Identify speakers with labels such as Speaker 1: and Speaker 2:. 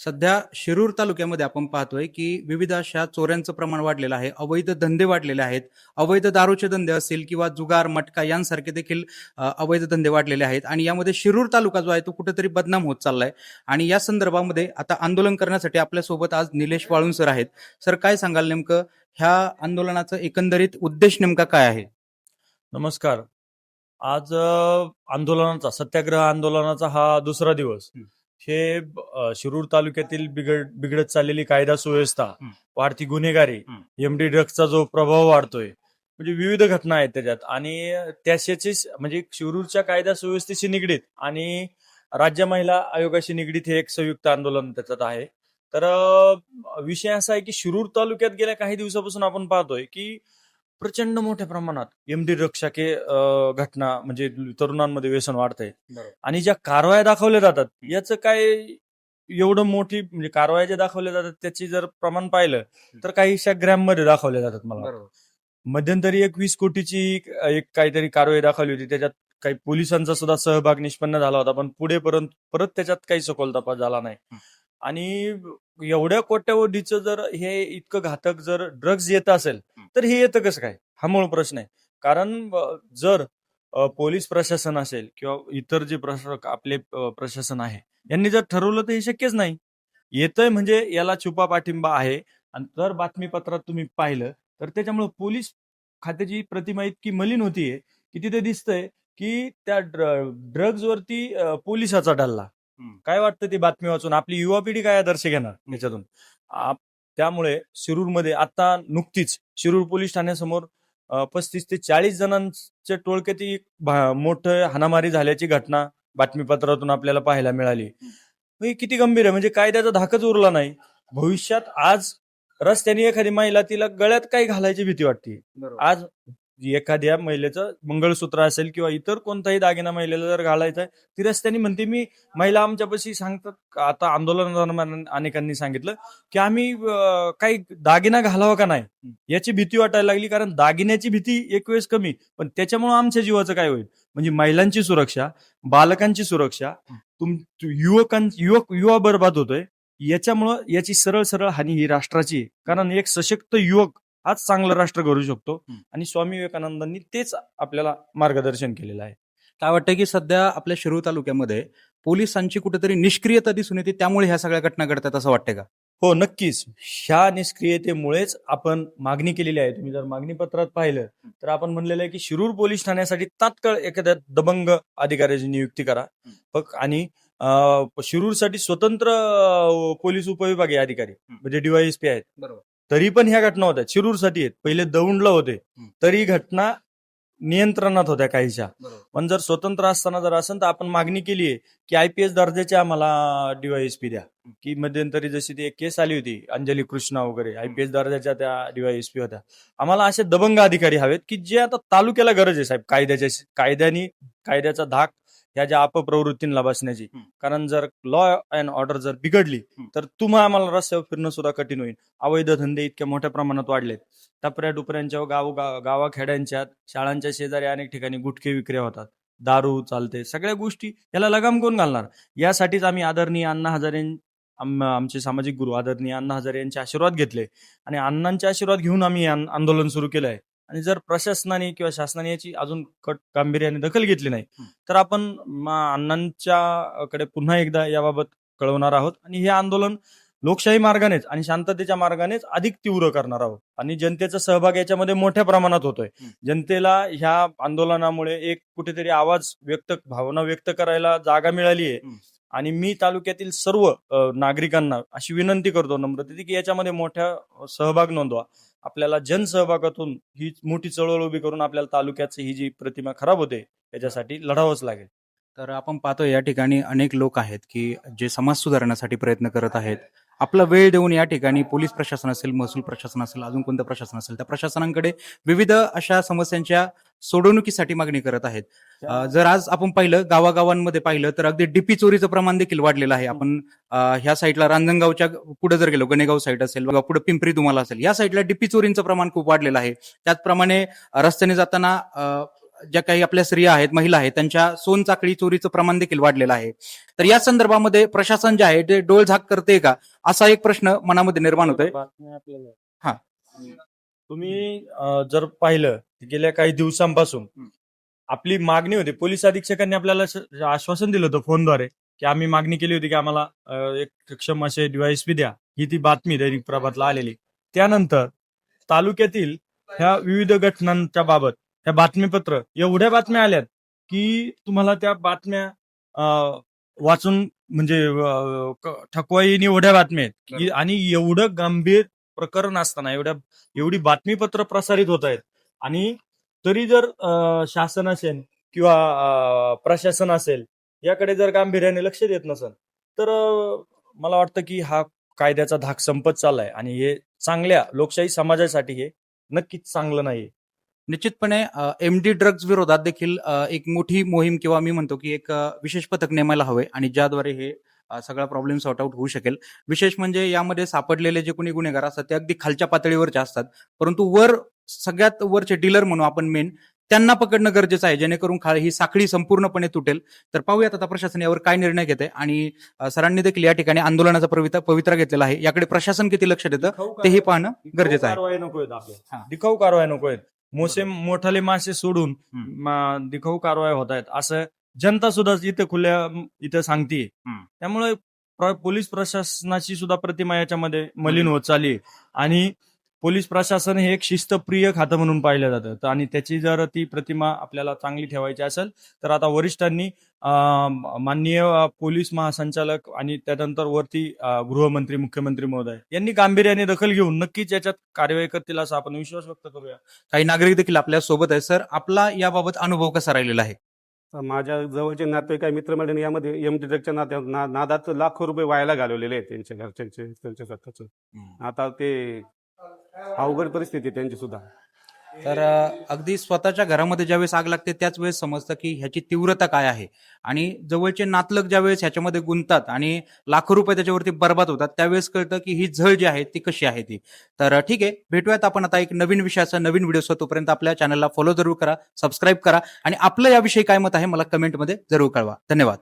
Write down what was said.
Speaker 1: सध्या शिरूर तालुक्यामध्ये आपण पाहतोय की विविध अशा चोऱ्यांचं प्रमाण वाढलेलं आहे. अवैध धंदे वाढलेले आहेत. अवैध दारूचे धंदे असतील किंवा जुगार, मटका यांसारखे देखील अवैध धंदे वाढलेले आहेत आणि यामध्ये शिरूर तालुका जो आहे तो कुठेतरी बदनाम होत चाललाय. आणि या संदर्भामध्ये आता आंदोलन करण्यासाठी आपल्यासोबत आज निलेश वाळुंज सर आहेत. सर, काय सांगाल नेमकं ह्या आंदोलनाचा एकंदरीत उद्देश नेमका काय आहे?
Speaker 2: नमस्कार. आज आंदोलनाचा सत्याग्रह आंदोलनाचा हा दुसरा दिवस. हे शिरूर तालुक्यातील बिघडत चाललेली कायदा सुव्यवस्था, वाढती गुन्हेगारी, एमडी ड्रग्सचा जो प्रभाव वाढतोय, म्हणजे विविध घटना आहेत त्याच्यात आणि त्याच्याशी म्हणजे शिरूरच्या कायदा सुव्यवस्थेशी निगडीत आणि राज्य महिला आयोगाशी निगडीत हे एक संयुक्त आंदोलन त्याच्यात आहे. तर विषय असा आहे की शिरूर तालुक्यात गेल्या काही दिवसापासून आपण पाहतोय की प्रचंड मोठ्या प्रमाणात एमडी ड्रग्सच्या घटना म्हणजे तरुणांमध्ये व्यसन वाढतंय आणि ज्या कारवाया दाखवल्या जातात याचं काय एवढं मोठी म्हणजे कारवाया ज्या दाखवल्या जातात त्याची जर प्रमाण पाहिलं तर काहीशा ग्रॅम मध्ये दाखवल्या जातात. मला मध्यंतरी 20 कोटीची एक काहीतरी कारवाई दाखवली होती, त्याच्यात काही पोलिसांचा सुद्धा सहभाग निष्पन्न झाला होता, पण पुढे परत त्याच्यात काही सखोल तपास झाला नाही. आणि एवढ्या कोट्यावधीचं जर हे इतकं घातक जर ड्रग्ज येत असेल तर हे येतं कसं काय, हा मूळ प्रश्न आहे. कारण जर पोलीस प्रशासन असेल किंवा इतर जे आपले प्रशासन आहे यांनी जर ठरवलं तर हे शक्यच नाही. येतंय म्हणजे याला छुपा पाठिंबा आहे. आणि जर बातमीपत्रात तुम्ही पाहिलं तर त्याच्यामुळे पोलीस खात्याची प्रतिमा इतकी मलिन होतीये की तिथे दिसतंय की त्या ड्रग्ज वरती पोलिसाचा डल्ला. काय वाटतं ती बातमी वाचून आपली युवा पिढी काय आदर्श घेणार याच्यातून? त्यामुळे शिरूरमध्ये आता नुकतीच शिरूर पोलीस ठाण्यासमोर 35 ते 40 जणांच्या टोळक्यात मोठं हाणामारी झाल्याची घटना बातमीपत्रातून आपल्याला पाहायला मिळाली. हे किती गंभीर आहे, म्हणजे कायद्याचा धाकच उरला नाही. भविष्यात आज रस्त्याने एखादी महिला, तिला गळ्यात काही घालायची भीती वाटते. आज एखाद्या महिलेचं मंगळसूत्र असेल किंवा इतर कोणताही दागिना महिलेला जर घालायचा आहे, ती रस्त्याने म्हणते, मी महिला आमच्यापाशी सांगतात, आता आंदोलन अनेकांनी सांगितलं की आम्ही काही दागिना घालावा का नाही याची भीती वाटायला लागली. कारण दागिन्याची भीती एक वेळेस कमी, पण त्याच्यामुळे आमच्या जीवाचं काय होईल, म्हणजे महिलांची सुरक्षा, बालकांची सुरक्षा, युवा बर्बाद होतोय. याच्यामुळं याची सरळ सरळ हानी ही राष्ट्राची आहे. कारण एक सशक्त युवक आज चांगलं राष्ट्र घडू शकतो आणि स्वामी विवेकानंदांनी तेच आपल्याला मार्गदर्शन केलेलं आहे.
Speaker 1: काय वाटतं की सध्या आपल्या शिरूर तालुक्यामध्ये पोलिसांची कुठेतरी निष्क्रियता दिसून येते, त्यामुळे ह्या सगळ्या घटना घडतात असं वाटतं का?
Speaker 2: हो, नक्कीच. ह्या निष्क्रियतेमुळेच आपण मागणी केलेली आहे. तुम्ही जर मागणी पत्रात पाहिलं तर आपण म्हणलेलं आहे की शिरूर पोलीस ठाण्यासाठी तात्काळ एखाद्या दबंग अधिकाऱ्याची नियुक्ती करा आणि शिरूरसाठी स्वतंत्र पोलीस उपविभागीय अधिकारी म्हणजे DYSP आहेत.
Speaker 1: बरोबर.
Speaker 2: तरी पण ह्या घटना होत्या शिरूरसाठी आहेत. पहिले दौंडला होते तरी घटना नियंत्रणात होत्या काहीशा. पण जर स्वतंत्र असताना जर असेल तर आपण मागणी केली आहे की IPS दर्जाचे आम्हाला DYSP द्या. की मध्यंतरी जशी ती एक केस आली होती अंजली कृष्णा वगैरे, IPS दर्जाच्या त्या DYSP होत्या. आम्हाला असे दबंग अधिकारी हवेत की जे आता तालुक्याला गरज आहे साहेब, कायद्याचा धाक ह्या ज्या अपप्रवृत्तींना बसण्याची. कारण जर लॉ अँड ऑर्डर जर बिघडली तर तुम्हाला आम्हाला रस्त्यावर फिरणं सुद्धा कठीण होईल. अवैध धंदे इतक्या मोठ्या प्रमाणात वाढलेत. टपऱ्या डुपऱ्यांच्या गावाखेड्यांच्या शाळांच्या शेजारी अनेक ठिकाणी गुटखे विक्री होतात, दारू चालते, सगळ्या गोष्टी याला लगाम कोण घालणार? यासाठीच आम्ही आदरणीय अण्णा हजारे, आमचे सामाजिक गुरु आदरणीय अण्णा हजारे यांचे आशीर्वाद घेतले आणि अण्णांचे आशीर्वाद घेऊन आम्ही आंदोलन सुरू केलं आहे. आणि जर प्रशासनाने किंवा शासनाने याची अजून गांभीर्याने दखल घेतली नाही तर आपण अण्णांच्याकडे पुन्हा एकदा याबाबत कळवणार आहोत आणि हे आंदोलन लोकशाही मार्गानेच आणि शांततेच्या मार्गानेच अधिक तीव्र करणार आहोत. आणि जनतेचा सहभाग याच्यामध्ये मोठ्या प्रमाणात होतोय. जनतेला ह्या आंदोलनामुळे एक कुठेतरी भावना व्यक्त करायला जागा मिळाली आहे. आणि मी तालुक्यातील सर्व नागरिकांना अशी विनंती करतो नम्रतेने की याच्यामध्ये मोठ्या सहभाग नोंदवा. आपल्याला जनसहभागातून ही मोठी चळवळ उभी करून आपल्याला तालुक्याची ही जी प्रतिमा खराब होते याच्यासाठी लढावंच लागेल.
Speaker 1: तर आपण पाहतो या ठिकाणी अनेक लोक आहेत की जे समाज सुधारण्यासाठी प्रयत्न करत आहेत. आपला वेळ देऊन या ठिकाणी पोलीस प्रशासन असेल, महसूल प्रशासन असेल, अजून कोणतं प्रशासन असेल, त्या प्रशासनांकडे विविध अशा समस्यांच्या सोडवणुकीसाठी मागणी करत आहेत. जर आज आपण पाहिलं, गावागावांमध्ये पाहिलं तर अगदी डीपी चोरीचं प्रमाण देखील वाढलेलं आहे. आपण ह्या साईडला रांजणगावच्या पुढे जर गेलो, गणेगाव साईड असेल, पुढे पिंपरी तुम्हाला असेल, या साईडला डीपी चोरींचं प्रमाण खूप वाढलेलं आहे. त्याचप्रमाणे रस्त्याने जाताना ज्या काही आपल्या स्त्रिया आहेत, महिला आहेत, त्यांच्या सोनचाकळी चोरीचं प्रमाण देखील वाढलेलं आहे. तर या संदर्भामध्ये प्रशासन जे आहे ते डोळझाक करते का, असा एक प्रश्न मनामध्ये निर्माण होतोय. हा.
Speaker 2: तुम्ही जर पाहिलं गेल्या काही दिवसांपासून आपली मागणी होती, पोलीस अधीक्षकांनी आपल्याला आश्वासन दिलं होतं फोनद्वारे की आम्ही मागणी केली होती की आम्हाला एक सक्षम असे डीवायएसपी द्या. ही ती बातमी दैनिक प्रभातला आलेली. त्यानंतर तालुक्यातील ह्या विविध घटनांच्या बाबत ह्या बातमीपत्र एवढ्या बातम्या आल्यात की तुम्हाला त्या बातम्या वाचून म्हणजे थकवा येईन एवढ्या बातम्या आहेत आणि एवढं गंभीर प्रकरण असताना एवढी बातमीपत्र प्रसारित होत आहेत आणि तरी जर शासन असेल किंवा प्रशासन असेल याकडे जर गांभीर्याने लक्ष देत नसेल तर मला वाटतं की हा कायद्याचा धाक संपत चाललाय आणि हे चांगल्या लोकशाही समाजासाठी हे नक्कीच चांगलं नाही.
Speaker 1: निश्चितपणे एमडी ड्रग्ज विरोधात देखील एक मोठी मोहीम किंवा मी म्हणतो की एक विशेष पथक नेमायला हवे आणि ज्याद्वारे हे सगळा प्रॉब्लेम सॉर्ट आउट होऊ शकेल. विशेष म्हणजे यामध्ये सापडलेले जे कोणी गुन्हेगार असतात ते अगदी खालच्या पातळीवरचे असतात, परंतु सगळ्यात वरचे डीलर म्हणू आपण मेन त्यांना पकडणं गरजेचं आहे, जेणेकरून ही साखळी संपूर्णपणे तुटेल. तर पाहूयात आता प्रशासन यावर काय निर्णय घेते आणि सरांनी देखील या ठिकाणी आंदोलनाचा पवित्रा घेतलेला आहे. याकडे प्रशासन किती लक्ष देतं तेही पाहणं गरजेचं आहे.
Speaker 2: कारवाई नको आहेत दिखाऊ कारवाई नको आहेत. मोठाले मासे सोडून दिखाऊ कारवाई होत आहेत असं जनता सुद्धा इथं सांगते. त्यामुळे पोलीस प्रशासनाची सुद्धा प्रतिमा याच्यामध्ये मलिन होत चालली आणि पोलीस प्रशासन हे एक शिस्तप्रिय खातं म्हणून पाहिलं जातं आणि त्याची जर ती प्रतिमा आपल्याला चांगली ठेवायची असेल तर आता वरिष्ठांनी माननीय पोलीस महासंचालक आणि त्यानंतर वरती गृहमंत्री मुख्यमंत्री महोदय यांनी गांभीर्याने दखल घेऊन नक्कीच याच्यात कार्यवाही करतील असा आपण विश्वास व्यक्त करूया.
Speaker 1: काही नागरिक देखील आपल्या सोबत आहे. सर, आपला याबाबत अनुभव कसा राहिलेला आहे?
Speaker 3: माझ्या जवळचे नातेवाईक काही मित्रमंडळी यामध्ये एमडी ड्रगच्या नादात लाखो रुपये वायाला घालवलेले आहेत त्यांच्या घरच्यांचे त्यांच्या स्वतःच. आता ते अवघड परिस्थिती आहे त्यांची सुद्धा.
Speaker 1: तर अगदी स्वतःच्या घरामध्ये ज्यावेळेस आग लागते त्याच वेळेस समजतं की ह्याची तीव्रता काय आहे आणि जवळचे नातलग ज्यावेळेस ह्याच्यामध्ये गुंततात आणि लाखो रुपये त्याच्यावरती बर्बाद होतात त्यावेळेस कळतं की ही झळ जी आहे ती कशी आहे ती. तर ठीक आहे, भेटूयात आपण आता एक नवीन विषयाचा नवीन व्हिडिओ. तोपर्यंत आपल्या चॅनलला फॉलो जरूर करा, सबस्क्राईब करा आणि आपलं याविषयी काय मत आहे मला कमेंटमध्ये जरूर कळवा. धन्यवाद.